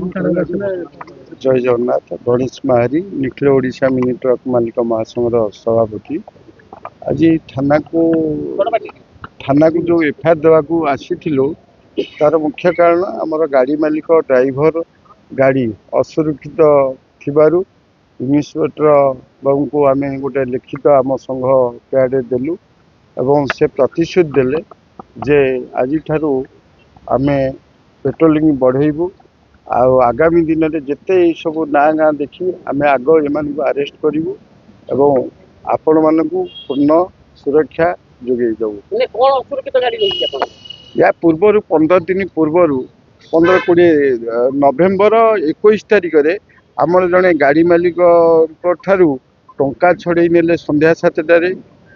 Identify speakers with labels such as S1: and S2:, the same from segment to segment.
S1: जय Jagannath Ganesh माहारी Nikhil Odisha mini truck मालिक महासंघर सभापति आज थाना को जो एफआईआर देवाक आसीथिलु तार मुख्य कारण आमर गाड़ी मालिक ड्राइवर गाड़ी असुरक्षित थिबारु इन्स्पेक्टर बाबू को आम गोटे लिखित आम संघ प्याडे देलु एवं से प्रतिश्रुति देले जे आज ठारू आमे पेट्रोलिंग बढ़ेबू आगामी दिन में जिते सब ना गाँ देखी आम आग एम आरेस्ट करूँ एवं आपण मान पूर्ण सुरक्षा जोगे देवु या पूर्वर 15 दिन पूर्वर 15-20 नवेम्बर 21 तारिख में आमर जड़े गाड़ी मालिक ठारू टंका छड़े नेले संध्या 7टार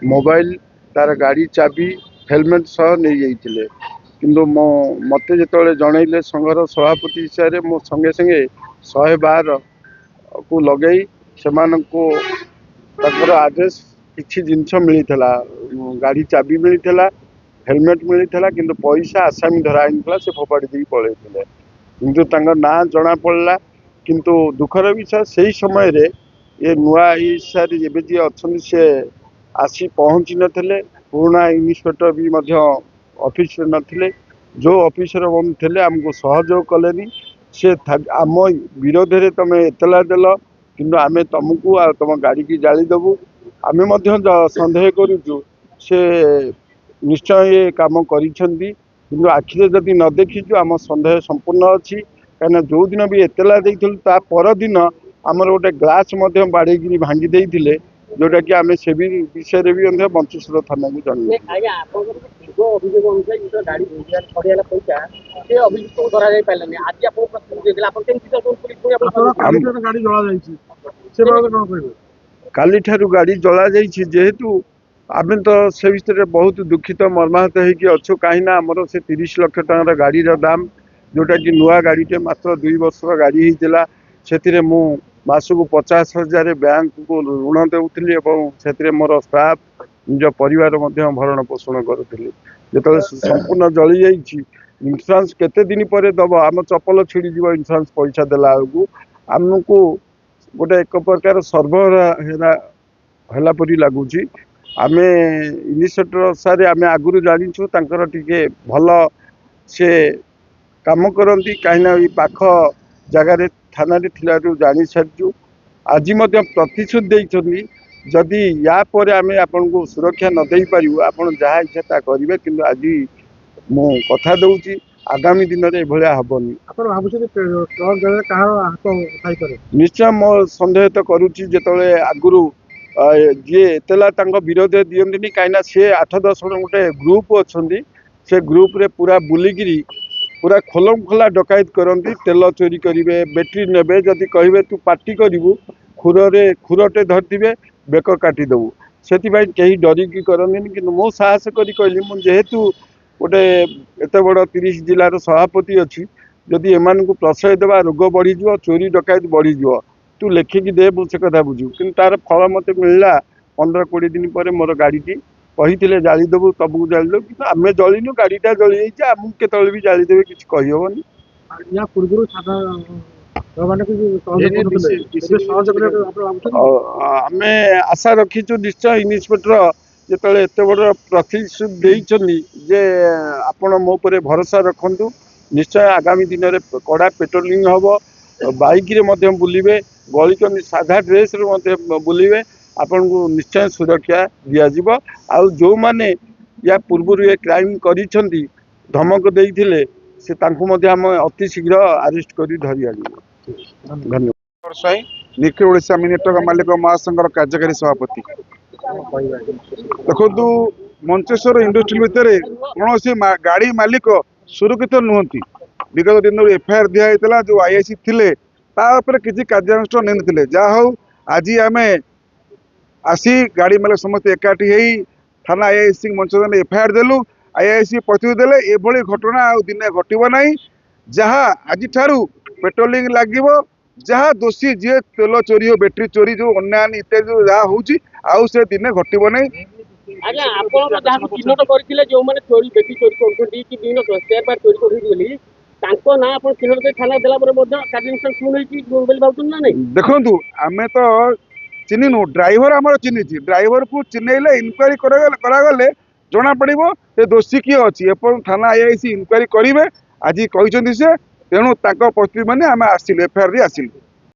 S1: मोबाइल तार गाड़ी चाबी हेलमेट सह नहीं जाइए किंतु मत जो जनइले संघर सभापति हिसाब से मो संगे संगे 112 को लगे से आड्रेस किसी जिनस मिलता गाड़ी चाबी मिलता हेलमेट मिलता किंतु पैसा आसामी धराई से फोपाड़ी दी पलैते किंतु ना जना पड़ा किंतु दुखर विषय से ही समय रे ये नुआ हिसाब से जी अच्छा सी आसी पहुँची नथिले पुराना इन्स्पेक्टर भी ऑफिस नथिले जो ऑफिसर थे आमको सहयोग कले से आम विरोध में तुम एतला देल कि आम तुमको तुम गाड़ी की जालीदेबू आम सन्देह करुचु से निश्चय ये कम कर आखिरे जदि न देखीचु आम सन्देह संपूर्ण अच्छी कहीं जो दिन भी एतला देइथिलु ता परदिन आमर गोटे ग्लास बाड़े भांगी देइथिले जोटा कि आम से विषय भी बंचेश्वर थाना को जन काली ठारू गाड़ी जला जेहेतु आम तो से विषय बहुत दुखित मर्माहत होचु कहीं आमर से 30 लाख टकर गाड़ी दाम जोटा कि नुआ गाड़ीटे मात्र 2 वर्षर गाड़ी होता से मु मासक 50,000 बैंक को ऋण देउथिली एवं से मोर स्टाफ निज परिवार भरण पोषण करुली जो संपूर्ण जली जाइए इंश्योरेंस केते दिन पर दब आम चपल छिड़ी इंश्योरेंस पैसा देला बेलू आमको गोटे एक प्रकार सर्वहरा परी लगुच आम इन्स्पेक्टर सारे आम आगुरी जाचु टे भल से काम करती कहीं पाख जगार थाना जानी सारी आज प्रतिश्रुति देती जदि या पर आम आपन को सुरक्षा न दे पारू आप जहाँ इच्छा करेंगे कि आज मु कथा दूची आगामी दिन में यह हेनी निश्चय मो सन्देह तो करुच्ची जो आगुरी जी एतला विरोध दिखती कहीं सी 8-10 जन गोटे ग्रुप अच्छा से ग्रुप रे पूरा बुलिकी पूरा खोलम खोला डकायत करती तेल चोरी करेंगे बैटेरी नेबे जदि कहे तू पार्टी करू खुरटे धरते बेक काटिदेबू से कहीं डरिकी करती कि मो साहस कर कहली जेहेतु गोटे एत बड़ 30 जिलार सभापति अच्छी जदि एम को प्रशय देवा रोग बढ़ीज चोरी डकायत बढ़ीज तू लेखिकी दे से कथा बुझू कि तार फल मत मिलला 15-20 दिन पर मोर गाड़ी कही जालीदेबू तबू जालीदेव कि आम जलिनु गाड़ीटा जली जाइए आमको केतले भी जालीदेवे किसी कहीहबनी आम आशा रखीचु निश्चय इन्स्पेक्टर जो एत बड़ प्रतिश्रुति जे आपण मो पर भरोसा रखु निश्चय आगामी दिन में कड़ा पेट्रोलिंग हम बाइक रे बुलिबे गलिकंदी साधा ड्रेस रे बुलिबे आपन को निश्चय सुरक्षा दिज्व आउ जो माने या पूर्व ये क्राइम करिसेंती धमक देइथिले से आम अति शीघ्र अरेस्ट कर धरी आनिबो। धन्यवाद।
S2: निखिल ओडिशा मिनी ट्रक मालिक महासंघर कार्यकारी सभापति देखु मंचेश्वर इंडस्ट्री भितर कौन गाड़ी मालिक सुरक्षित नुहति विगत दिन एफआईआर दिखाई जो आईआईसी थिले किसी कार्यानुष्ठान नहीं जहा हूँ आज आम आसी गाड़ी मालिक समस्त एकाठी थाना आईआईसी मंचन एफआईआर देलु आईआईसी प्रतिनिधि देले एभली घटना आ दिने घटब ना जहाँ आज ठारू पेट्रोलिंग लगे जहाँ दोषी जी तेल चोरी हो बैटेरी चोरी जो अन्यान्य इत्यादि जहाँ होची आउ से दिने घटब ना
S3: आज्ञा आपण जहाँ चिन्हट करथिले जो माने चोरी बेटी चोरी करथि कि दिन शेयर बार चोरी करथि बोली ତାଙ୍କ ନାଁ ଆପଣ ଚିହ୍ନଟ ଥାନା ଦେଲା ପରେ ମଧ୍ୟ କାର୍ଯ୍ୟାନୁଷ୍ଠାନ ଶୂନ ହେଇଛି ବୋଲି ଭାବୁଛନ୍ତି ନା ନାଇଁ?
S2: ଦେଖନ୍ତୁ ଆମେ ତ ଚିହ୍ନିନୁ, ଡ୍ରାଇଭର ଆମର ଚିହ୍ନିଛି। ଡ୍ରାଇଭରକୁ ଚିହ୍ନେଇଲେ ଇନକ୍ୱାରି କରାଗଲେ ଜଣା ପଡିବ ସେ ଦୋଷୀ କିଏ ଅଛି। ଏପର୍ଯ୍ୟନ୍ତ ଥାନା ଆଇଆଇସି ଇନକ୍ୱାରି କରିବେ ଆଜି କହିଛନ୍ତି ସେ, ତେଣୁ ତାଙ୍କ ପ୍ରତିମାନେ ଆମେ ଆସିଲୁ, ଏଫଆଇଆର ଆସିଲୁ।